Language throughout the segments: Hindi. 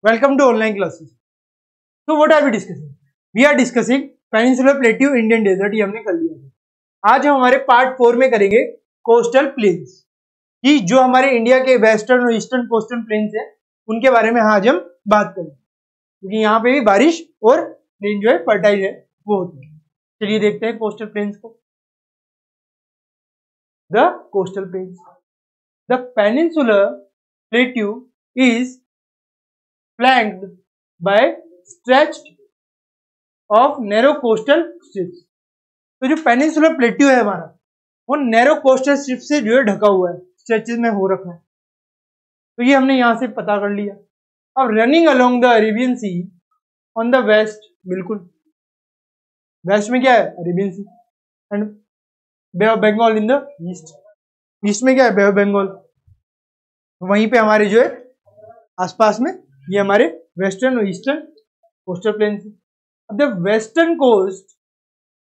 Welcome to online classes. So what are we discussing? We are discussing peninsular plateau Indian desert, ये हमने कर लिया है। आज हम हमारे पार्ट 4 में करेंगे कोस्टल प्लेन्स, कि जो हमारे इंडिया के वेस्टर्न और ईस्टर्न कोस्टल प्लेन्स हैं उनके बारे में आज हम बात करेंगे, क्योंकि यहाँ पे भी बारिश और प्लेन जो है फर्टाइल है वो होती है। चलिए देखते हैं कोस्टल प्लेन्स को। The coastal planes, the peninsular plateau is flanked by stretched of narrow coastal strips। तो जो पेनिनसुलर प्लेट्यू है हमारा, वो नैरो कोस्टल स्ट्रिप से जो है ढका हुआ है, स्ट्रेचेस में हो रखा है। तो ये हमने यहां से पता कर लिया। अब running along the Arabian sea on the west, बिल्कुल वेस्ट में क्या है? Arabian sea, and bay of Bengal in the east. East में क्या है? Bay of Bengal. वहीं पे हमारे जो है आसपास में ये हमारे वेस्टर्न और ईस्टर्न कोस्टल प्लेन्स है। अब the western coast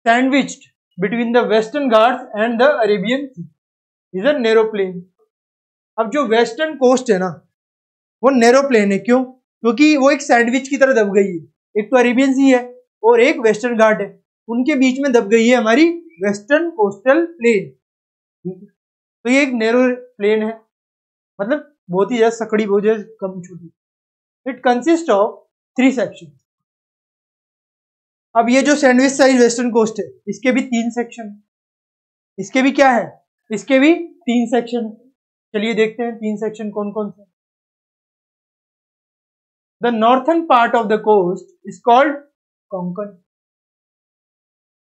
sandwiched between the western ghats and the Arabian sea is a narrow plain. अब जो वेस्टर्न कोस्ट है ना, वो नैरो प्लेन है। क्यों? क्योंकि वो एक सैंडविच की तरह दब गई है। एक तो अरेबियन सी है और एक वेस्टर्न घाट है, उनके बीच में दब गई है हमारी वेस्टर्न कोस्टल प्लेन। तो ये एक नैरो प्लेन है, मतलब बहुत ही ज्यादा सकड़ी, बहुत ज्यादा कम छोटी। It consist of 3 section. अब ये जो सैंडविच साइड वेस्टर्न कोस्ट है, इसके भी 3 सेक्शन, इसके भी क्या है? इसके भी 3 सेक्शन। चलिए देखते हैं 3 सेक्शन कौन कौन से। The northern part of the coast is called Konkan.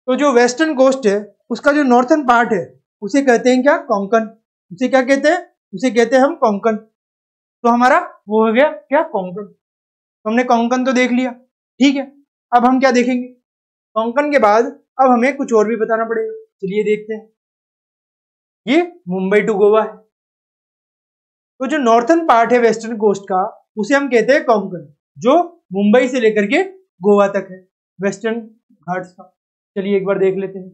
तो जो वेस्टर्न कोस्ट है उसका जो नॉर्थन पार्ट है उसे कहते हैं क्या? कोंकण। उसे क्या कहते हैं? उसे कहते हैं हम कोंकण। तो हमारा वो हो गया क्या? कोंकण। तो हमने कोंकण तो देख लिया, ठीक है। अब हम क्या देखेंगे? कोंकण के बाद अब हमें कुछ और भी बताना पड़ेगा। चलिए देखते हैं। ये मुंबई टू गोवा है। तो जो नॉर्थन पार्ट है वेस्टर्न कोस्ट का, उसे हम कहते हैं कोंकण, जो मुंबई से लेकर के गोवा तक है, वेस्टर्न घाट्स का। चलिए एक बार देख लेते हैं।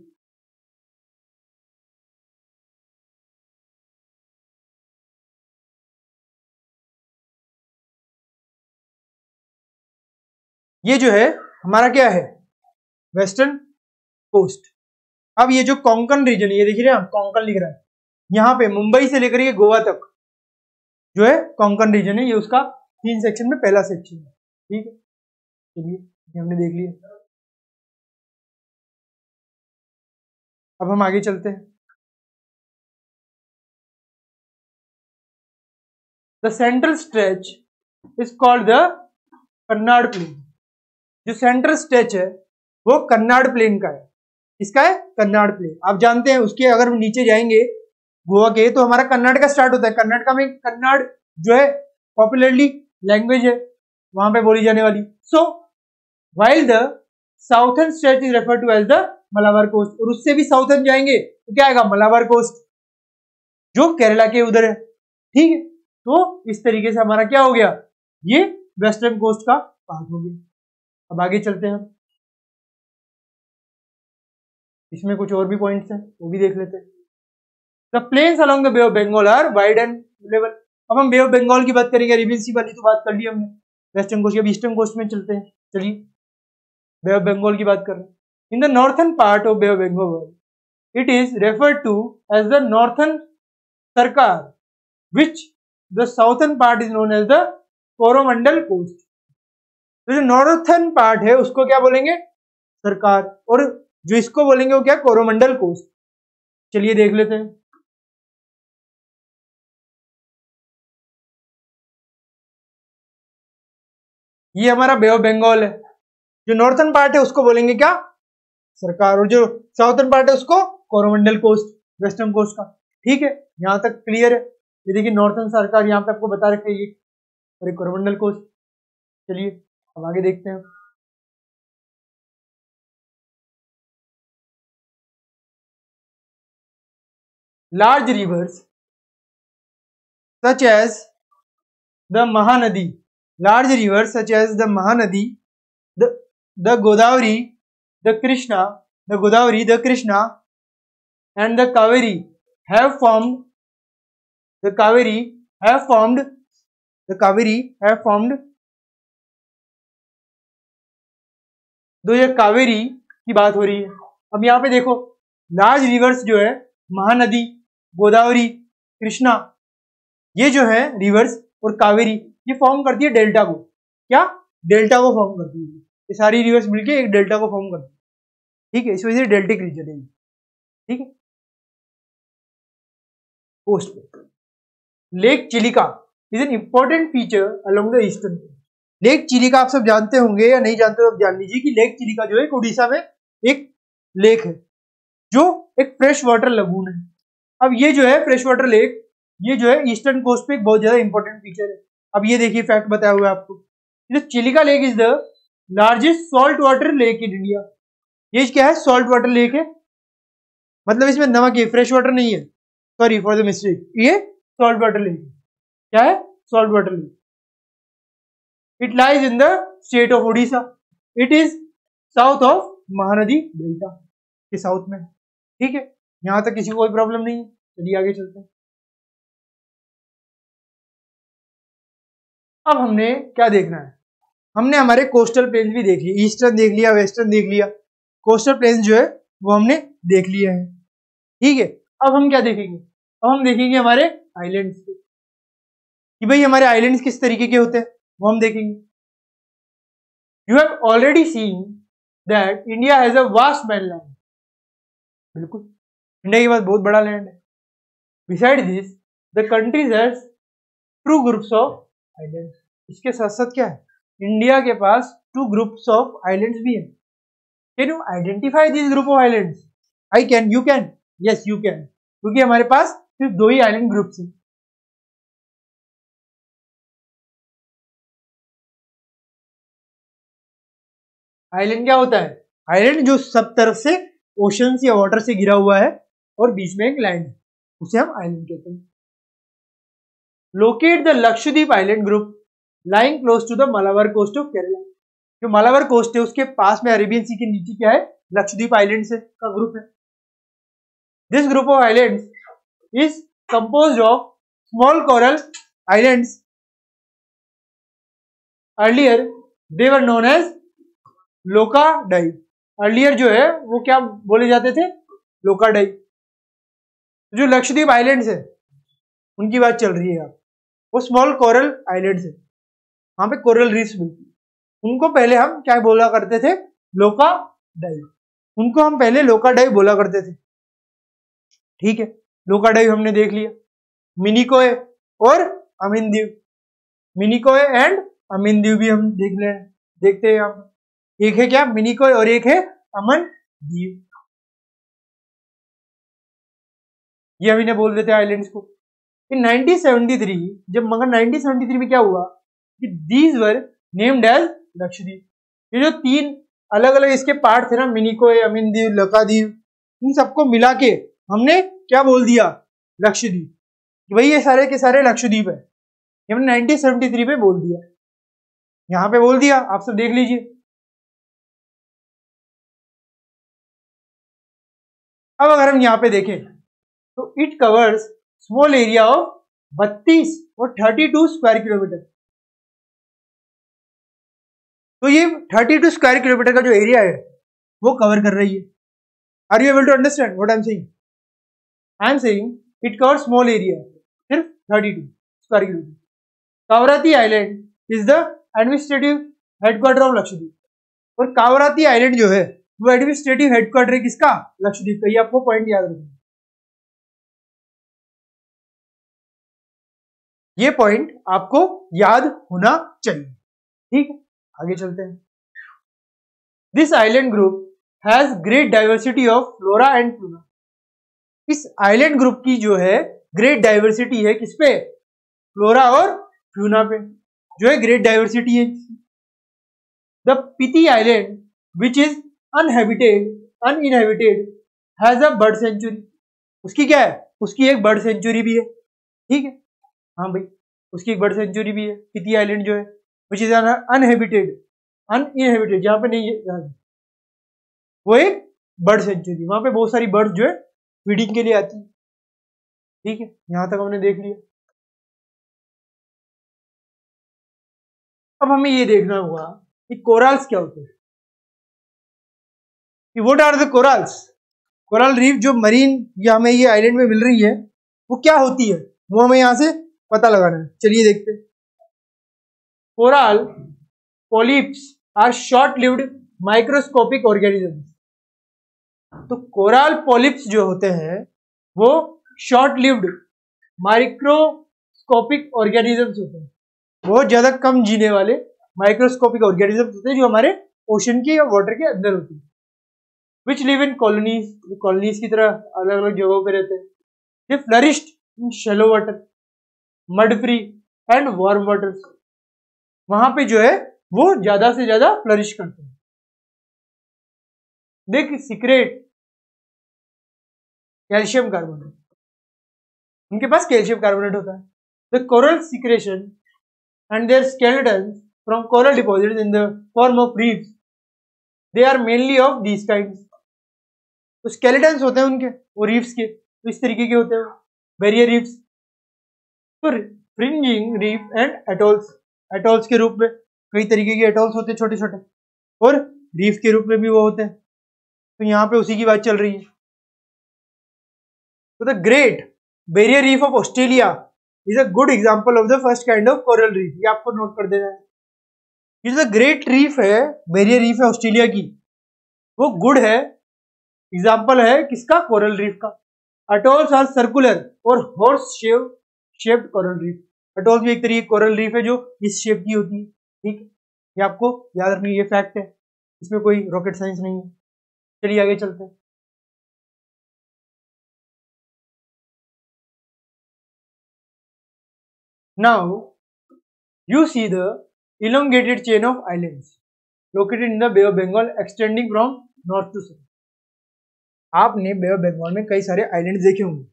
ये जो है हमारा क्या है? Western coast. अब ये जो कोंकण रीजन, ये देखिए ना, कोंकण लिख रहा है यहाँ पे, मुंबई से लेकर के गोवा तक जो है कोंकण रीजन है। ये उसका 3 सेक्शन में पहला सेक्शन है, ठीक है। चलिए ये हमने देख लिया। अब हम आगे चलते हैं। The central stretch is called the Kannad plain. जो सेंट्रल स्ट्रेच है वो कन्नाड़ प्लेन का है। इसका है कन्नाड़ प्लेन। आप जानते हैं उसके अगर हम नीचे जाएंगे गोवा के, तो हमारा कर्नाटका स्टार्ट होता है। कर्नाटका में कन्नाड़ जो है पॉपुलरली लैंग्वेज है वहां पे बोली जाने वाली। So while the southern stretch is refer to as the Malabar coast. और उससे भी साउथर्न जाएंगे तो क्या आएगा? मलाबार कोस्ट, जो केरला के उधर है, ठीक है। तो इस तरीके से हमारा क्या हो गया? ये वेस्टर्न कोस्ट का पार्ट हो गया। अब आगे चलते हैं। इसमें कुछ और भी पॉइंट्स हैं, वो भी देख लेते हैं। The plains along the bay of Bengal are wide and level. अब हम बे ऑफ बंगाल की बात करेंगे, अरेबियन सी वाली तो बात कर ली हमने, वेस्टर्न कोस्ट। अब ईस्टर्न कोस्ट में चलते हैं। चलिए बे ऑफ बंगाल की बात कर रहे हैं। In the northern part of Bay of Bengal it is referred to as the northern Circar, which the southern part is known as the Coromandel coast. तो जो नॉर्थन पार्ट है उसको क्या बोलेंगे? सरकार, और जो इसको बोलेंगे वो क्या? कोरोमंडल कोस्ट। चलिए देख लेते हैं। ये हमारा बे ऑफ बंगाल है। जो नॉर्थन पार्ट है उसको बोलेंगे क्या? सरकार, और जो साउथर्न पार्ट है उसको कोरोमंडल कोस्ट, वेस्टर्न कोस्ट का, ठीक है। यहां तक क्लियर है। ये देखिए नॉर्थन सरकार यहाँ पे आपको बता रखे ये, और एक कोरोमंडल कोस्ट। चलिए अब आगे देखते हैं। Large rivers such as the Mahanadi, large rivers such as the Mahanadi, the Godavari, the Godavari, the Krishna, and the Kaveri have formed दो ये कावेरी की बात हो रही है। अब यहाँ पे देखो लार्ज रिवर्स जो है महानदी, गोदावरी, कृष्णा, ये जो है रिवर्स और कावेरी ये फॉर्म करती है डेल्टा को। क्या? डेल्टा को फॉर्म करती है। ये सारी रिवर्स मिलके एक डेल्टा को फॉर्म करती है। ठीक है, इस वजह से डेल्टिक रीजन है। ठीक है, कोस्ट पे lake Chilika is an important feature along the eastern. Lake Chilika आप सब जानते होंगे या नहीं जानते तो आप जान लीजिए कि लेक चिलिका जो है उड़ीसा में एक लेक है जो एक फ्रेश वाटर लगून है। अब ये जो है फ्रेश वाटर लेक ये जो है ईस्टर्न कोस्ट पे एक बहुत ज्यादा इंपॉर्टेंट फीचर है। अब ये देखिए फैक्ट बताया हुआ है आपको, Chilika lake is the largest salt water lake in India. ये क्या है? सॉल्ट वाटर लेक है, मतलब इसमें नमक है, फ्रेश वाटर नहीं है। सॉरी फॉर द मिस्टेक, ये सॉल्ट वाटर लेक है। क्या है? Salt water lake. It lies in the state of Odisha. It is south of Mahanadi delta के साउथ में। ठीक है, यहां तक किसी को कोई प्रॉब्लम नहीं है। चलिए आगे चलते हैं। अब हमने क्या देखना है? हमने हमारे कोस्टल प्लेन्स भी देख लिए, ईस्टर्न देख लिया, वेस्टर्न देख लिया, कोस्टल प्लेन्स जो है वो हमने देख लिया है। ठीक है, अब हम क्या देखेंगे? अब हम देखेंगे हमारे आइलैंड्स कि भाई हमारे आइलैंड्स किस तरीके के होते हैं वो हम देखेंगे। You have already seen that India has a vast mainland। बिल्कुल, इंडिया के पास बहुत बड़ा लैंड है। Beside this the countries has two groups of islands. इसके साथ साथ क्या है? इंडिया के पास टू ग्रुप्स ऑफ आइलैंड्स भी है। Can you identify this group of islands? I can, you can, yes you can, क्योंकि हमारे पास सिर्फ दो ही आइलैंड ग्रुप्स हैं। आइलैंड क्या होता है? आइलैंड जो सब तरफ से ओशन या वाटर से घिरा हुआ है और बीच में एक लैंड है, उसे हम आइलैंड कहते हैं। Locate the Lakshadweep island group lying close to the Malabar coast of Kerala. जो मालाबार कोस्ट है उसके पास में अरेबियन सी के नीचे क्या है? लक्षद्वीप आइलैंड्स का ग्रुप है। This group of islands is composed of small coral islands. Earlier they were known as Laccadive. Earlier जो है वो क्या बोले जाते थे? लोकाडाई। जो लक्षद्वीप आइलैंड्स है उनकी बात चल रही है यहाँ, वो स्मॉल कोरल आइलैंड्स है, वहां पे कोरल रीफ्स मिलती है। उनको पहले हम क्या बोला करते थे? लोकाडाई। उनको हम पहले लोकाडाई बोला करते थे। ठीक है, लोकाडाई हमने देख लिया। मिनिकोय और अमीनदीव, मिनिकोय एंड अमीनदीव भी हम देखते हैं यहाँ पे। एक है क्या? मिनिकोय और एक है अमनदीव। ये अभी ने बोल देते हैं आइलैंड्स को। इन 1973 जब, मगर 1973 में क्या हुआ कि these were named as Lakshadweep. ये जो तीन अलग अलग इसके पार्ट थे ना, मिनिकोय, अमीनदीव, लक्षद्वीप, इन सबको मिला के हमने क्या बोल दिया? लक्षद्वीप। भाई ये सारे के सारे लक्षद्वीप है, ये हमने 1973 में बोल दिया। यहां पे बोल दिया, आप सब देख लीजिए। अब अगर हम यहाँ पे देखें तो it covers small area of 32 और 32 स्क्वायर किलोमीटर। तो ये 32 स्क्वायर किलोमीटर का जो एरिया है वो कवर कर रही है। Are you able to understand what I am saying? I am saying it covers small area, सिर्फ 32 square kilometre. Kavaratti island is the administrative headquarter of Lakshadweep. और कावराती आइलैंड जो है वो एडमिनिस्ट्रेटिव हेडक्वार्टर है किसका? लक्षद्वीप का। ये आपको पॉइंट याद रखना, ये पॉइंट आपको याद होना चाहिए। ठीक है, आगे चलते हैं। This island group has great diversity of flora and fauna. इस आइलैंड ग्रुप की जो है ग्रेट डाइवर्सिटी है किस पे? फ्लोरा और फ्यूना पे जो है ग्रेट डाइवर्सिटी है। The Pitti island which is uninhabited has a bird sanctuary. उसकी क्या है? उसकी एक बर्ड सेंचुरी भी है। ठीक है, हाँ भाई, उसकी एक बर्ड सेंचुरी भी है। पिती आइलैंड जो है विच इज अनहेबिटेड, अनइनहेबिटेड, जहां पे नहीं है वो एक बर्ड सेंचुरी। वहां पे बहुत सारी बर्ड जो है फीडिंग के लिए आती है। ठीक है, यहां तक हमने देख लिया। अब हमें ये देखना होगा कि कोरल्स क्या होते हैं। कि what are the corals, coral reef जो मरीन या हमें ये आइलैंड में मिल रही है वो क्या होती है, वो हमें यहाँ से पता लगाना है। चलिए देखते हैं। Coral polyps are short lived microscopic organisms. तो कोरल पॉलिप्स जो होते हैं वो शॉर्ट लिव्ड माइक्रोस्कोपिक ऑर्गेनिजम्स होते हैं, बहुत ज्यादा कम जीने वाले माइक्रोस्कोपिक ऑर्गेनिजम्स होते हैं जो हमारे ओशन के या वाटर के अंदर होते हैं। Which live in colonies, colonies की तरह अलग अलग जगहों पे रहते हैं। They flourished in shallow water, mud free and warm water. वहां पे जो है वो ज्यादा से ज्यादा फ्लरिश करते हैं। देख सीक्रेट कैल्शियम कार्बोनेट, उनके पास कैल्शियम कार्बोनेट होता है। The coral secretion and their skeletons from coral deposits in the form of reefs, they are mainly of these kinds. तो स्केलेटन्स होते हैं उनके, वो रीफ्स के, तो इस तरीके के होते हैं बैरियर रीफ्स। तो fringing reef and atolls, atolls के रूप में कई तरीके के एटोल्स होते हैं छोटे छोटे, और रीफ के रूप में भी वो होते हैं। तो यहाँ पे उसी की बात चल रही है। तो the great barrier reef of Australia is a good example of the first kind of coral reef. ये आपको नोट कर देना है। ये जो ग्रेट रीफ है, बैरियर रीफ है ऑस्ट्रेलिया की, वो गुड है, एग्जांपल है किसका, कोरल रीफ का। अटोल्स आर सर्कुलर और horse shaped coral reef. Atolls भी एक तरीके कोरल रीफ है जो इस शेप की होती है। ठीक है, ये आपको याद रखनी, ये फैक्ट है, इसमें कोई रॉकेट साइंस नहीं है। चलिए आगे चलते हैं। Now you see the elongated chain of islands located in the Bay of Bengal extending from north to south. आपने बे ऑफ बंगाल में कई सारे आइलैंड्स देखे होंगे।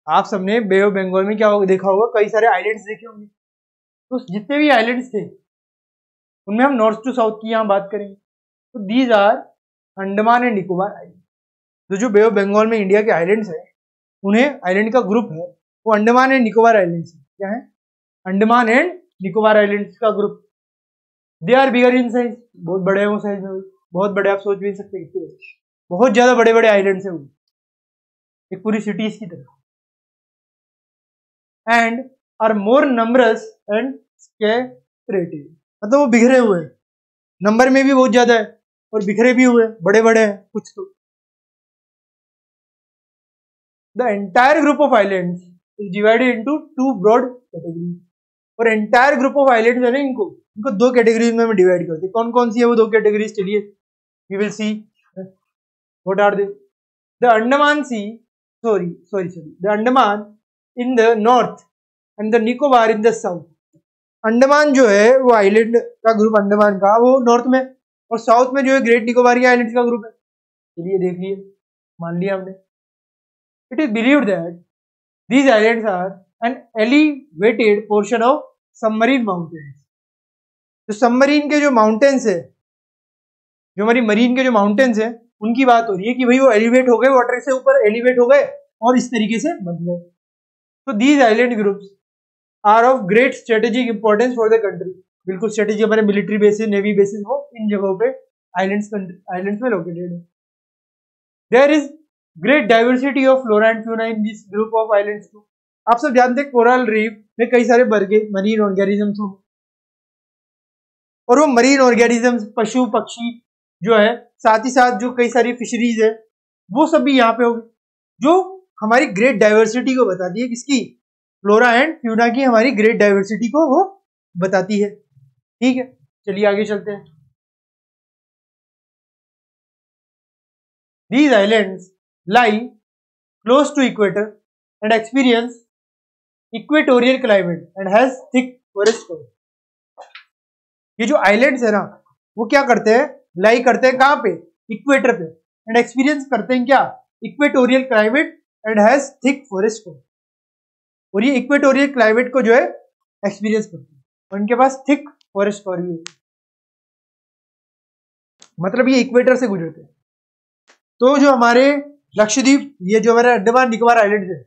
आप सबने बे ऑफ बंगाल में क्या देखा होगा, कई सारे आइलैंड्स देखे होंगे। तो जितने भी आइलैंड्स थे उनमें हम नॉर्थ टू साउथ की यहाँ बात करेंगे। तो these are Andaman and Nicobar island. तो जो बे ऑफ बंगाल में इंडिया के आइलैंड्स है, उन्हें आइलैंड का ग्रुप है वो अंडमान एंड निकोबार आइलैंड्स है। क्या है, अंडमान एंड निकोबार आइलैंड्स का group. They are bigger in size, बहुत बड़े हैं वो साइज में, बहुत बड़े, आप सोच भी नहीं सकते कितने, बहुत ज्यादा बड़े बड़े आइलैंड्स हैं वो, एक पूरी सिटीज की तरह। And are more numbers and scattered, मतलब वो बिखरे हुए हैं, नंबर में भी बहुत ज्यादा है और बिखरे भी हुए, बड़े बड़े हैं कुछ तो। The entire group of islands is divided into two broad categories. और एंटायर ग्रुप ऑफ आइलैंड्स है ना, इनको दो कैटेगरीज में डिवाइड करते हैं। कौन कौन सी है वो दो कैटेगरीज, चलिए we will see what are they. The Andaman sea sorry the Andaman in the north and the Nicobar in the south. Andaman जो है वो आइलैंड का ग्रुप, अंडमान का, वो नॉर्थ में, और साउथ में जो है ग्रेट निकोबार आइलैंड्स का ग्रुप है। चलिए देख लिए, मान लिया हमने। It is believed that these islands are an elevated portion of submarine mountains। तो सबमरीन के जो माउंटेन्स है, जो हमारी मरीन के जो माउंटेन्स है, उनकी बात हो रही है कि भाई वो एलिवेट हो गए, वाटर से ऊपर एलिवेट हो गए और इस तरीके से बन गए। तो these island groups are of great strategic importance for the country. बिल्कुल स्ट्रेटेजी, हमारे मिलिट्री बेसिस, नेवी बेसिस, वो इन जगहों पे आइलैंड्स में लोकेटेड है। There is great diversity of flora and fauna in this group of islands too. आप सब जानते हैं कोरल रीफ में कई सारे मरीन ऑर्गेनिजम्स हो, और वो मरीन ऑर्गेनिजम्स, पशु पक्षी जो है, साथ ही साथ जो कई सारी फिशरीज है, वो सब भी यहाँ पे होगी, जो हमारी ग्रेट डाइवर्सिटी को बताती है। किसकी, फ्लोरा एंड फ्यूना की हमारी ग्रेट डाइवर्सिटी को वो बताती है। ठीक है, चलिए आगे चलते हैं। These islands lie close to equator and experience equatorial climate and has thick forest cover। ये जो आइलैंड्स है ना, वो क्या करते हैं, लाई करते हैं कहाँ पे, इक्वेटर पे, एंड एक्सपीरियंस करते हैं क्या, equatorial climate and has thick forest cover. और ये इक्वेटोरियल क्लाइमेट को जो है एक्सपीरियंस करते हैं, और इनके पास थिक फॉरेस्ट कवर भी है, मतलब ये इक्वेटर से गुजरते हैं। तो जो हमारे लक्षद्वीप, ये जो हमारे अंडमान निकोबार आइलैंड है,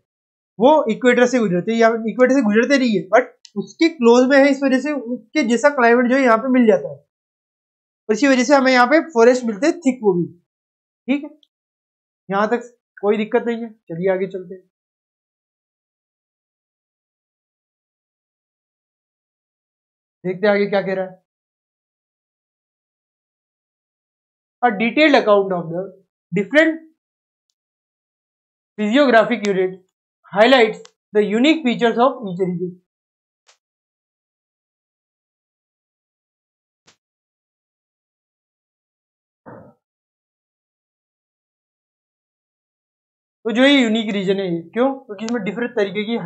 वो इक्वेटर से गुजरते हैं, या इक्वेटर से गुजरते नहीं है, बट उसके क्लोज में है, इस वजह से उसके जैसा क्लाइमेट जो है यहाँ पे मिल जाता है। और इसी वजह से हमें यहाँ पे फॉरेस्ट मिलते हैं थिक, वो भी। ठीक है, यहाँ तक कोई दिक्कत नहीं है। चलिए आगे चलते हैं। देखते हैं आगे क्या कह रहा है। A detailed account of the different physiographic units highlights the unique features of each region. तो जो ये यूनिक रीजन है, क्यों? क्योंकि इसमें डिफरेंट तरीके की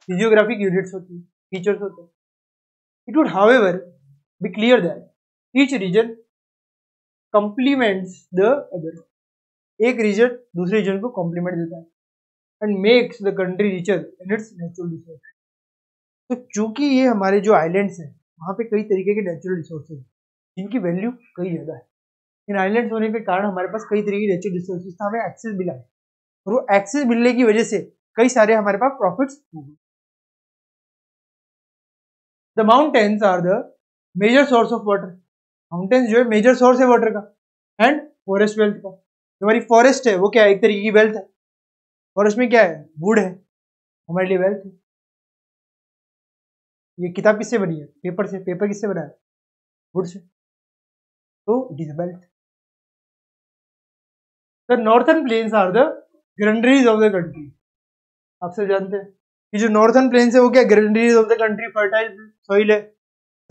फिजियोग्राफिक यूनिट्स होती है, फीचर्स होते हैं। It would however be clear that each region complements the other. एक रीजन दूसरे रीजन को कॉम्प्लीमेंट देता है and makes the country richer in its natural resource. तो चूंकि ये हमारे जो आइलैंड्स हैं, वहाँ पे कई तरीके के नेचुरल रिसोर्सेज जिनकी वैल्यू कई ज़्यादा है। इन आइलैंड्स होने के कारण हमारे पास कई तरीके के नेचुरल रिसोर्सेज का हमें एक्सेस मिला है, और वो एक्सेस मिलने की वजह से कई सारे हमारे पास प्रॉफिट्स हो गए। The mountains are the major source of water. Mountains जो है मेजर सोर्स है वाटर का, एंड फॉरेस्ट वेल्थ का। हमारी फॉरेस्ट है वो क्या है? एक तरीके की वेल्थ है। फॉरेस्ट में क्या है? वुड है, हमारे लिए वेल्थ है। ये किताब किससे बनी है? पेपर से। पेपर किससे बना है? वुड से। तो it is wealth. The northern plains are the granaries of the country. आप सब जानते हैं कि जो नॉर्थर्न प्लेन्स है वो क्या? Granaries of the country. Fertile soil है,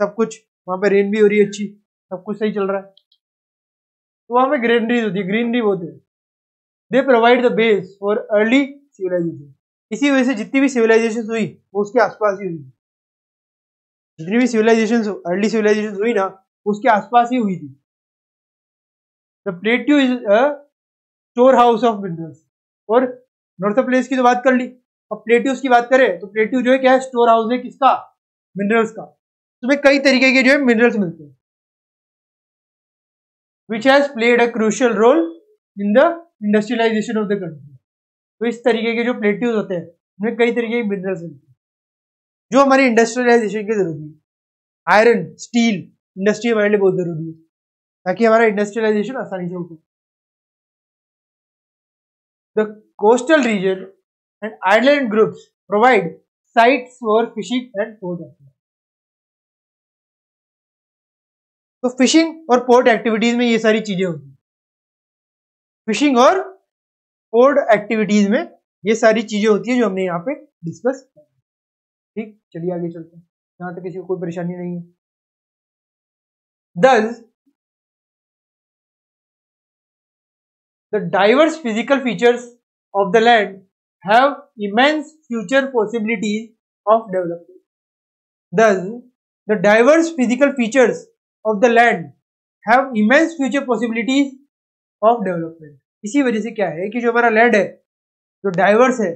सब कुछ वहां पे, रेन भी हो रही है अच्छी, सब कुछ सही चल रहा है, तो वहां पे ग्रेनरीज होती है, ग्रीनरी होती है। They provide the base for early civilization. इसी वजह से जितनी भी सिविलाइजेशन हुई वो उसके आसपास ही हुई। जितनी भी सिविलाइजेशन अर्ली सिविलाइजेशन हुई ना, उसके आसपास ही हुई थी। The plateau is a store house of minerals. और नॉर्थर्न प्लेन्स की तो बात कर ली, अब प्लेट्यूज की बात करें तो प्लेट्यू जो है क्या है? स्टोर हाउस है किसका? मिनरल्स का। तुम्हें कई तरीके के जो है मिनरल्स मिलते हैं, which has played a crucial role in the industrialization of the country। तो इस तरीके के जो प्लेट्यूज होते हैं उनमें कई तरीके के मिनरल्स मिलते हैं जो हमारी इंडस्ट्रियलाइजेशन की जरूरी है। आयरन, स्टील इंडस्ट्री हमारे लिए बहुत जरूरी है ताकि हमारा इंडस्ट्रियलाइजेशन आसानी से हो सके। The coastal region and island groups provide sites for fishing and port activities. तो फिशिंग और पोर्ट एक्टिविटीज में ये सारी चीजें होती हैं। फिशिंग और पोर्ट एक्टिविटीज में ये सारी चीजें होती है जो हमने यहाँ पे डिस्कस की। ठीक, चलिए आगे चलते हैं, यहाँ तक किसी को कोई परेशानी नहीं है। Thus, the diverse physical features of the land have immense future possibilities of development. Thus, the diverse physical features of the land have immense future possibilities of development. इसी वजह से क्या है कि जो हमारा लैंड है जो डाइवर्स है,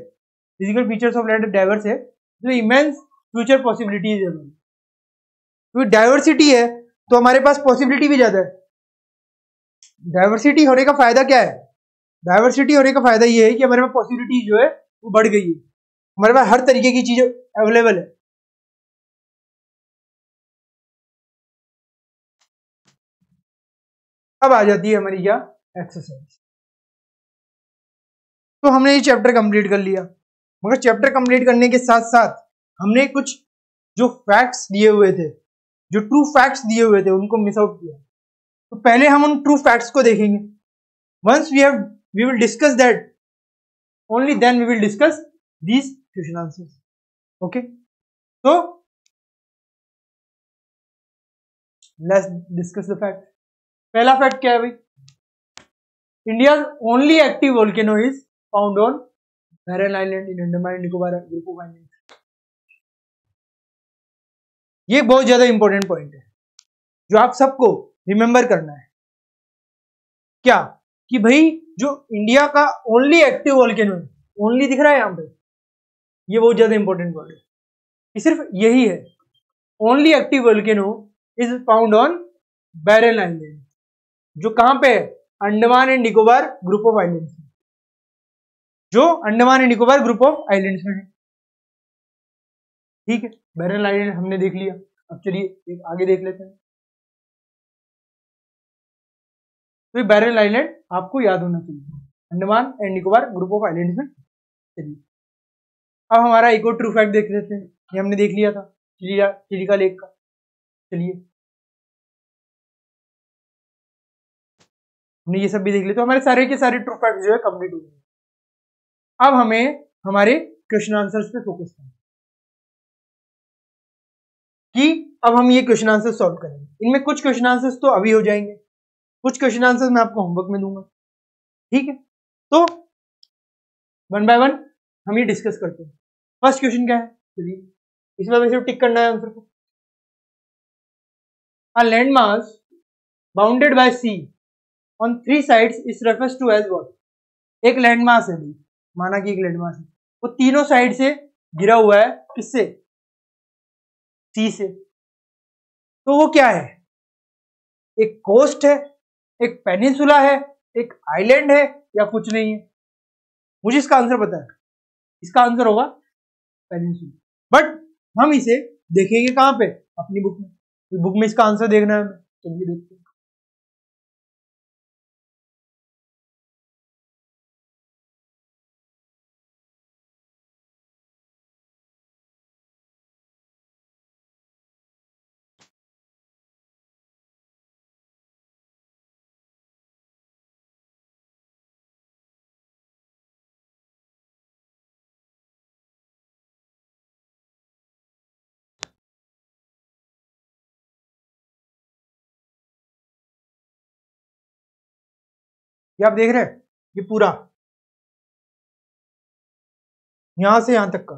physical features of land diverse है, जो इमेंस फ्यूचर पॉसिबिलिटीज है। तो डाइवर्सिटी है तो हमारे पास पॉसिबिलिटी भी ज्यादा है। डाइवर्सिटी होने का फायदा क्या है? डाइवर्सिटी होने का फायदा ये है कि हमारे पास पॉसिबिलिटी जो है वो बढ़ गई है, हमारे पास हर तरीके की चीज अवेलेबल है। अब आ जाती है हमारी क्या? एक्सरसाइज। तो हमने ये चैप्टर कंप्लीट कर लिया, मगर चैप्टर कंप्लीट करने के साथ साथ हमने कुछ जो फैक्ट्स दिए हुए थे, जो ट्रू फैक्ट्स दिए हुए थे, उनको मिस आउट किया। तो पहले हम उन ट्रू फैक्ट्स को देखेंगे। Once we will discuss that, only then we will discuss these question answers. Okay, तो लेट्स डिस्कस द फैक्ट। पहला फैक्ट क्या है भाई? India only active volcano is found on baron island in Andaman and Nicobar group of island. ये बहुत ज्यादा इंपॉर्टेंट पॉइंट है जो आप सबको रिमेंबर करना है। क्या कि भाई जो इंडिया का ओनली एक्टिव वोल्केनो है, ओनली दिख रहा है यहां पे, ये बहुत ज्यादा इंपॉर्टेंट वर्ड है कि सिर्फ यही है। Only active volcano is found on baron Island, जो कहां पे है? Andaman and Nicobar group of islands, जो Andaman and Nicobar group of islands में है। ठीक है, बैरन आइलैंड हमने देख लिया। अब चलिए एक आगे देख लेते हैं। तो ये बैरल आइलैंड आपको याद होना चाहिए, Andaman and Nicobar group of islands में। चलिए अब हमारा एक और ट्रू फैक्ट देख लेते हैं, ये हमने देख लिया था चिलिका लेक का। चलिए हमने ये सब भी देख लिया, तो हमारे सारे के सारे ट्रू फैक्ट जो है कंप्लीट हो गए। अब हमें हमारे क्वेश्चन आंसर्स पे फोकस करना कि अब हम ये क्वेश्चन आंसर सॉल्व करेंगे। इनमें कुछ क्वेश्चन आंसर्स तो अभी हो जाएंगे, कुछ क्वेश्चन आंसर्स मैं आपको होमवर्क में दूंगा, ठीक है। तो वन बाय वन हम ये डिस्कस करते हैं। फर्स्ट क्वेश्चन क्या है, चलिए इसमें वैसे टिक करना है आंसर को। A land mass bounded by sea on 3 sides is refers to as what. एक लैंड मास है भाई, माना कि एक लैंड मास है, वो तीनों साइड से गिरा हुआ है, किससे, सी से। तो वो क्या है, एक कोस्ट है, एक पेनिनसुला है, एक आइलैंड है, या कुछ नहीं है। मुझे इसका आंसर पता है, इसका आंसर होगा पेनिनसुला। बट हम इसे देखेंगे कहां पे, अपनी बुक में। बुक में इसका आंसर देखना है हमें, चलिए देखते हैं। ये आप देख रहे हैं, ये पूरा यहां से यहां तक का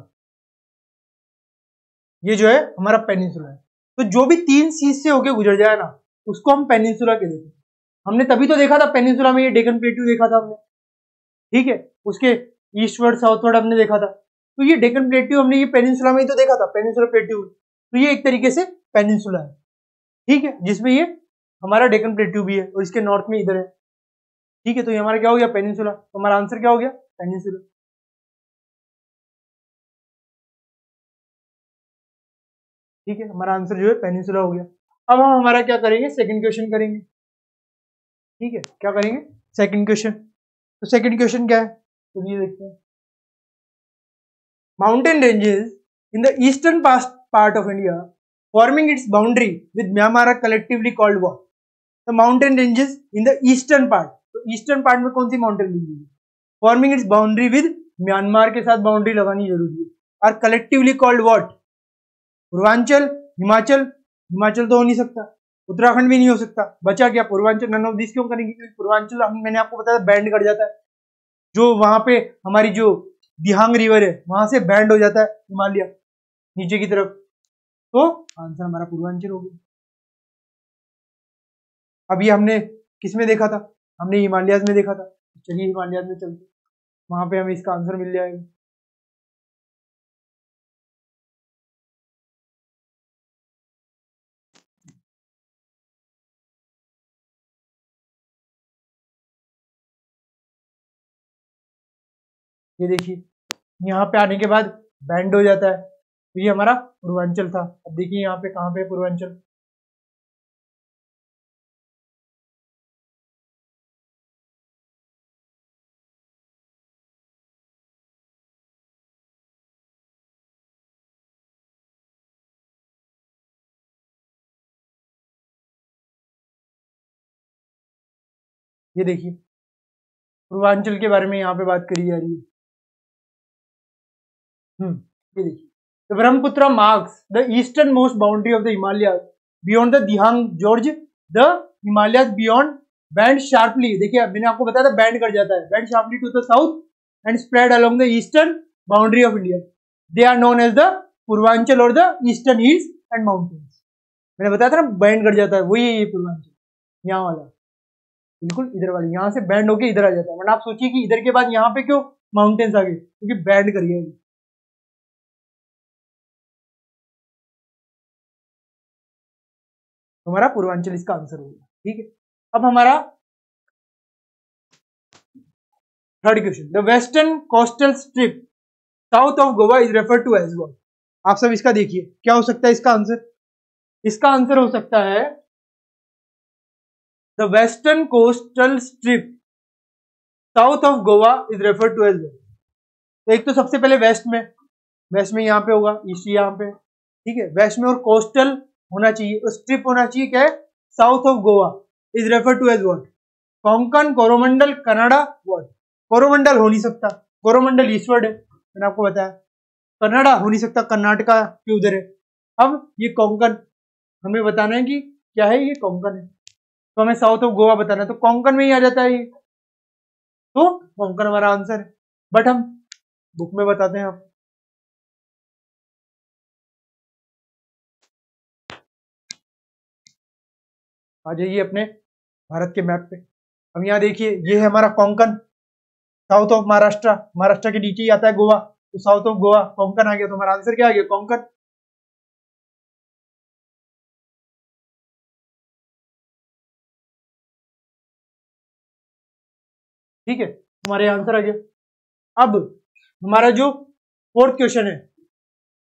ये जो है हमारा पेनिनसुला है। तो जो भी 3 सीज से होके गुजर जाए ना, उसको हम पेनिनसुला कहते हैं। हमने तभी तो देखा था पेनिनसुला में, ये डेक्कन प्लेट्यू देखा था हमने, ठीक है। उसके ईस्टवर्ड साउथवर्ड हमने देखा था, तो ये डेक्कन प्लेट्यू हमने ये पेनिनसुला में ही तो देखा था, पेनिनसुला प्लेट्यू। तो ये एक तरीके से पेनिनसुला है, ठीक है, जिसमें ये हमारा डेक्कन प्लेट्यू भी है और इसके नॉर्थ में इधर है, ठीक है। तो ये हमारा क्या हो गया, पेनिनसुला। तो हमारा आंसर क्या हो गया, पेनिनसुला, ठीक है। हमारा आंसर जो है पेनिनसुला हो गया। अब हम हमारा क्या करेंगे, सेकंड क्वेश्चन करेंगे, ठीक है। क्या करेंगे, सेकंड क्वेश्चन। तो सेकंड क्वेश्चन क्या है, तो ये देखते हैं। Mountain ranges in the eastern part of India forming its boundary with Myanmar are collectively called what? The mountain ranges in the eastern part. तो ईस्टर्न पार्ट में कौन सी माउंटेन रेंज है, forming its boundary with Myanmar के साथ बाउंड्री लगानी जरूरी है। Are collectively called what, Purvanchal, Himachal, Himachal तो हो नहीं सकता, उत्तराखंड भी नहीं हो सकता, बचा क्या पूर्वांचल। नन ऑफ दिस क्यों करेंगे, क्योंकि पूर्वांचल मैंने आपको बताया बैंड कर जाता है, जो वहां पे हमारी जो दिहांग रिवर है वहां से बैंड हो जाता है हिमालय नीचे की तरफ। तो आंसर हमारा पूर्वांचल हो गया। अब ये हमने किस में देखा था, हमने हिमालयाज में देखा था। चलिए हिमालयाज में चलते, वहां पे हमें इसका आंसर मिल जाएगा। ये देखिए यहाँ पे आने के बाद बैंड हो जाता है, तो ये हमारा पूर्वांचल था। अब देखिए यहाँ पे कहाँ पे पूर्वांचल, ये देखिए पूर्वांचल के बारे में यहाँ पे बात करी जा रही है। ये देखिए, the Brahmaputra marks the eastern most boundary of the Himalaya beyond the Dihang gorge, the Himalaya beyond bend sharply. देखिए मैंने आपको बताया था बैंड कर जाता है, bend sharply to the south and spread along the eastern boundary of India. They are known as the Purvanchal और the eastern hills and mountains. मैंने बताया था ना बैंड कर जाता है, वही है ये पूर्वांचल, यहाँ वाला बिल्कुल इधर वाली, यहाँ से बैंड होके इधर आ जाता है। वरना आप सोचिए कि इधर के बाद यहाँ पे क्यों माउंटेन्स आ गए, क्योंकि बैंड कर गया। हमारा पूर्वांचल इसका आंसर होगा, ठीक है। अब हमारा third question, the western coastal strip south of Goa is refer to as what. आप सब इसका देखिए क्या हो सकता है इसका आंसर, इसका आंसर हो सकता है the western coastal strip south of Goa is referred to as. तो एक तो सबसे पहले वेस्ट में यहाँ पे होगा, ईस्ट यहाँ पे, ठीक है, वेस्ट में, और कोस्टल होना चाहिए, और स्ट्रिप होना चाहिए क्या है, south of Goa, is referred to as what, Konkan, Coromandel, Kanara, what, Coromandel हो नहीं सकता, कोरोमंडल ईस्टवर्ड है, मैंने आपको बताया, कनाडा हो नहीं सकता, कर्नाटका के उधर है। अब ये कोंकण हमें बताना है कि क्या है, ये कोंकण है, तो हमें साउथ ऑफ गोवा बताना है, तो कोंकण में ही आ जाता है ये, तो कोंकण हमारा आंसर है, बट हम बुक में बताते हैं आप। आ जाइए अपने भारत के मैप पे। अब यहाँ देखिए, ये है हमारा कोंकण, साउथ ऑफ महाराष्ट्र, महाराष्ट्र के नीचे ही आता है गोवा, तो साउथ ऑफ गोवा कोंकण आ गया, तो हमारा आंसर क्या आ गया, कोंकण। ठीक है, हमारे आंसर आ गया। अब हमारा जो फोर्थ क्वेश्चन है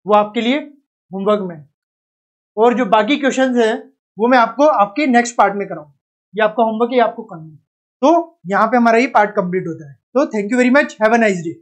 वो आपके लिए होमवर्क में है, और जो बाकी क्वेश्चन है वो मैं आपको आपके नेक्स्ट पार्ट में कराऊंगा, ये आपका होमवर्क है, आपको करना है। तो यहाँ पे हमारा ये पार्ट कंप्लीट होता है। तो thank you very much, have a nice day.